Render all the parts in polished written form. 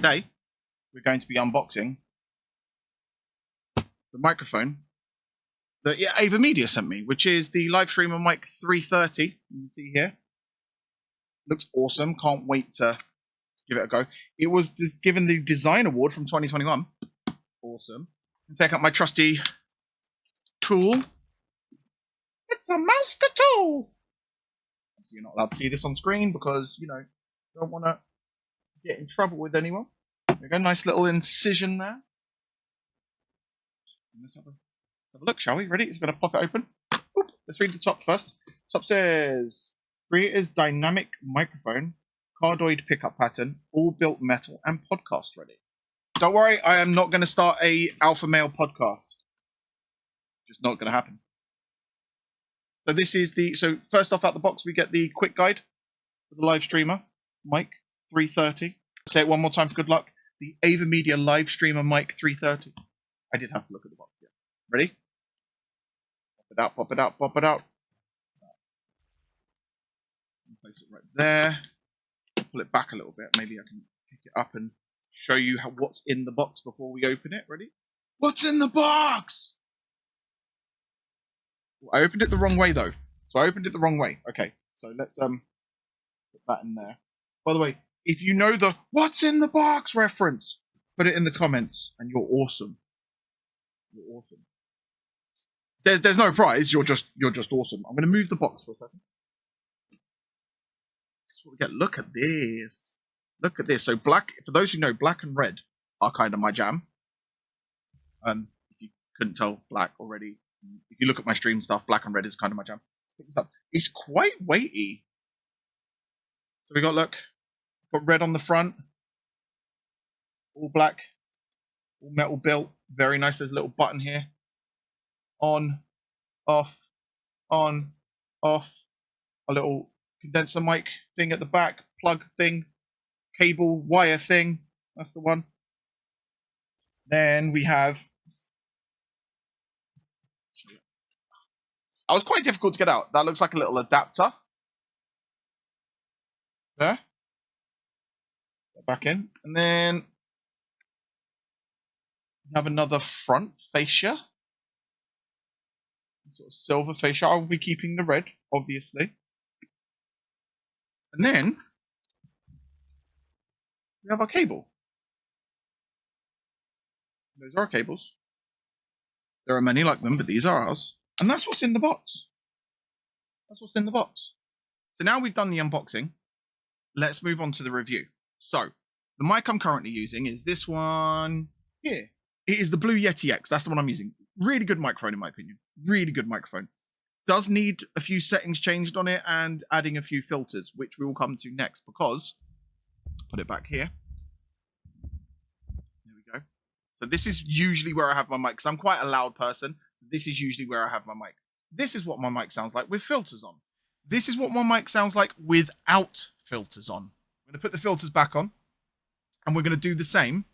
today we're going to be unboxing the microphone that AverMedia sent me, which is the Live Streamer Mic 330. You can see here. Looks awesome. Can't wait to give it a go. It was given the Design Award from 2021. Awesome. Take out my trusty tool. It's a mouse tool. So you're not allowed to see this on screen because, you know, you don't want to get in trouble with anyone. There we go. Nice little incision there. Let's have a look, shall we? Ready? Just going to pop it open. Oop. Let's read the top first. Top says, Creator's dynamic microphone, cardioid pickup pattern, all built metal and podcast ready. Don't worry, I am not going to start a alpha male podcast. Just not going to happen. So this is so first off out the box, we get the quick guide for the Live Streamer Mic 330. Say it one more time for good luck. The AverMedia Live Streamer Mic 330. I did have to look at the box. Yeah. Ready? Pop it out, pop it out, pop it out. Place it right there. Pull it back a little bit. Maybe I can pick it up and show you what's in the box before we open it. Ready? What's in the box? I opened it the wrong way though. So I opened it the wrong way. Okay, so let's put that in there. By the way, if you know the "What's in the box" reference, put it in the comments, and you're awesome. You're awesome. There's no prize. You're just awesome. I'm gonna move the box for a second. Look at this. Look at this. So black. For those who know, black and red are kind of my jam. If you couldn't tell, black already. If you look at my stream stuff, black and red is kind of my jam. Pick this up. It's quite weighty. So we got, look, got red on the front, all black, all metal built. Very nice. There's a little button here. On, off, on, off. A little condenser mic thing at the back, plug thing, cable, wire thing. That's the one. Then we have. That was quite difficult to get out. That looks like a little adapter. There. Back in. And then we have another front fascia. Sort of silver fascia. I will be keeping the red, obviously. And then we have our cable. Those are our cables. There are many like them, but these are ours. And that's what's in the box. That's what's in the box. So now we've done the unboxing, let's move on to the review. So the mic I'm currently using is this one here. It is the Blue Yeti X. That's the one I'm using. Really good microphone in my opinion. Really good microphone. Does need a few settings changed on it and adding a few filters, which we will come to next because, put it back here. There we go. So this is usually where I have my mic because I'm quite a loud person. So this is usually where I have my mic. This is what my mic sounds like with filters on. This is what my mic sounds like without filters on. I'm going to put the filters back on and we're going to do the same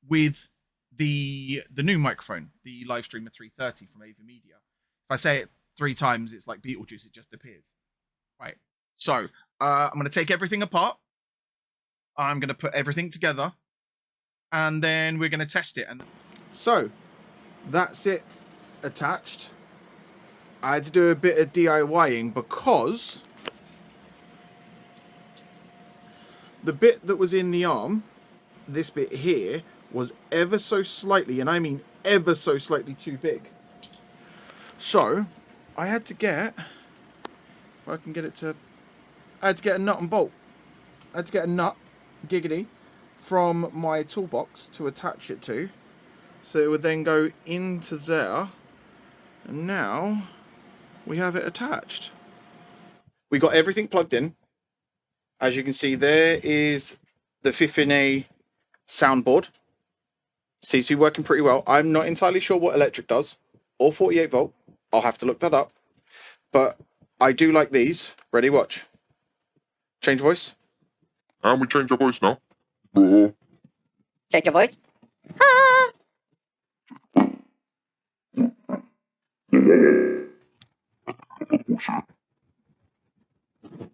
with the new microphone, the Live Streamer 330 from AverMedia. If I say it 3 times, it's like Beetlejuice, it just appears. Right. So I'm going to take everything apart. I'm going to put everything together and then we're going to test it. And so that's it attached. I had to do a bit of DIYing because the bit that was in the arm, this bit here, was ever so slightly, and I mean ever so slightly too big. So I had to get, if I can get it to, I had to get a nut and bolt. I had to get a nut, giggity, from my toolbox to attach it to. So it would then go into there. And now we have it attached. We got everything plugged in. As you can see, there is the 15A soundboard. Seems to be working pretty well. I'm not entirely sure what electric does or 48 volt. I'll have to look that up. But I do like these. Ready? Watch. Change voice. And we change our voice now. Bro. Change your voice. Ah.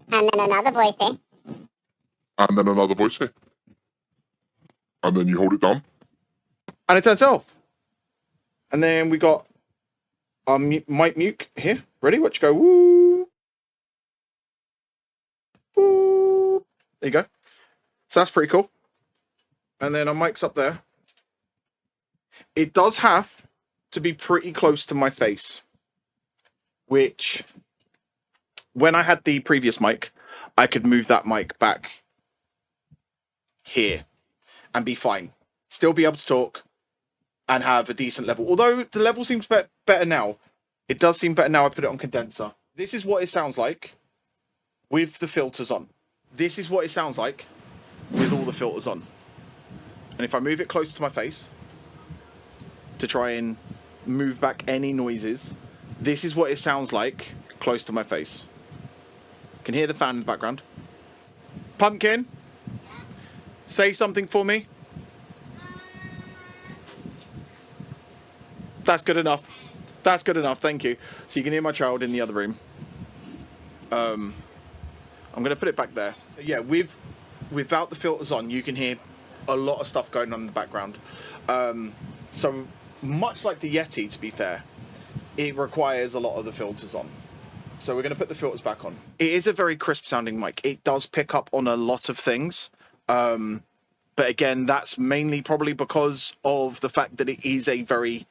And then another voice there. And then another voice here. And then you hold it down. And it turns off. And then we got our mic mute here. Ready? Watch go. Woo. Woo. There you go. So that's pretty cool. And then our mic's up there. It does have to be pretty close to my face, which when I had the previous mic, I could move that mic back here and be fine. Still be able to talk and have a decent level. Although the level seems better now. It does seem better now I put it on condenser. This is what it sounds like with the filters on. This is what it sounds like with all the filters on. And if I move it closer to my face to try and move back any noises, this is what it sounds like close to my face. Can hear the fan in the background. Pumpkin, say something for me. That's good enough. That's good enough, thank you. So you can hear my child in the other room. I'm going to put it back there. Yeah, without the filters on, you can hear a lot of stuff going on in the background. So much like the Yeti, to be fair, it requires a lot of the filters on. So we're going to put the filters back on. It is a very crisp sounding mic. It does pick up on a lot of things. But again, that's mainly probably because of the fact that it is a very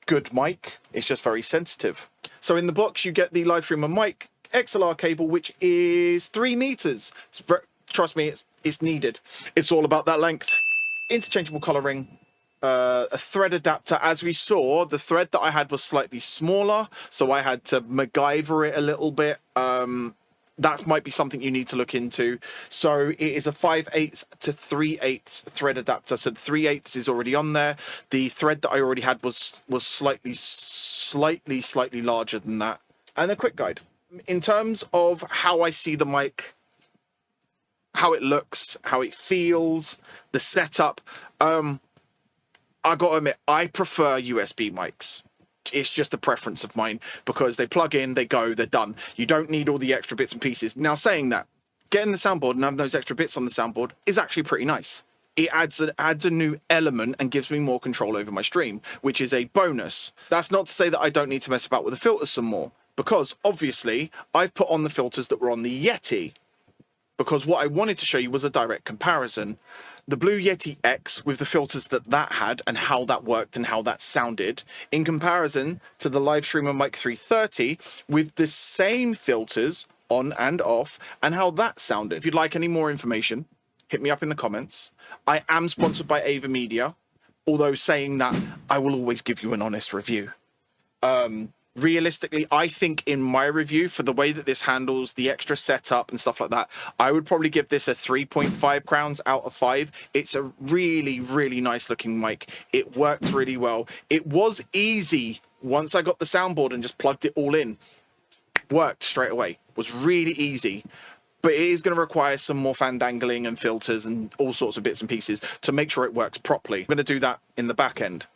good mic. It's just very sensitive. So in the box, you get the live streamer mic XLR cable, which is 3 meters. Trust me, it's needed. It's all about that length. Interchangeable coloring. A thread adapter. As we saw, the thread that I had was slightly smaller, so I had to MacGyver it a little bit. That might be something you need to look into. So it is a 5/8 to 3/8 thread adapter. So the 3/8 is already on there. The thread that I already had was slightly larger than that. And a quick guide. In terms of how I see the mic, how it looks, how it feels, the setup, I gotta admit, I prefer USB mics. It's just a preference of mine because they plug in, they go, they're done. You don't need all the extra bits and pieces. Now, saying that, getting the soundboard and having those extra bits on the soundboard is actually pretty nice. It adds a new element and gives me more control over my stream, which is a bonus. That's not to say that I don't need to mess about with the filters some more, because obviously I've put on the filters that were on the Yeti, because what I wanted to show you was a direct comparison. The Blue Yeti X with the filters that had and how that worked and how that sounded in comparison to the Live Streamer Mic 330 with the same filters on and off and how that sounded. If you'd like any more information, hit me up in the comments. I am sponsored by AverMedia, although saying that, I will always give you an honest review. Realistically, I think in my review, for the way that this handles the extra setup and stuff like that, I would probably give this a 3.5 crowns out of 5. It's a really, really nice looking mic. It worked really well. It was easy once I got the soundboard and just plugged it all in. Worked straight away. Was really easy. But it is going to require some more fandangling and filters and all sorts of bits and pieces to make sure it works properly. I'm going to do that in the back end.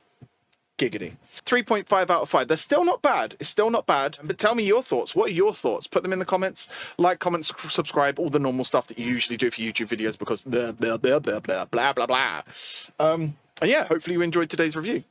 Giggity. 3.5 out of 5. They're still not bad. It's still not bad. But tell me your thoughts. What are your thoughts? Put them in the comments. Like, comment, subscribe, all the normal stuff that you usually do for YouTube videos because blah, blah, blah, blah, blah, blah, blah, blah. And yeah, hopefully you enjoyed today's review.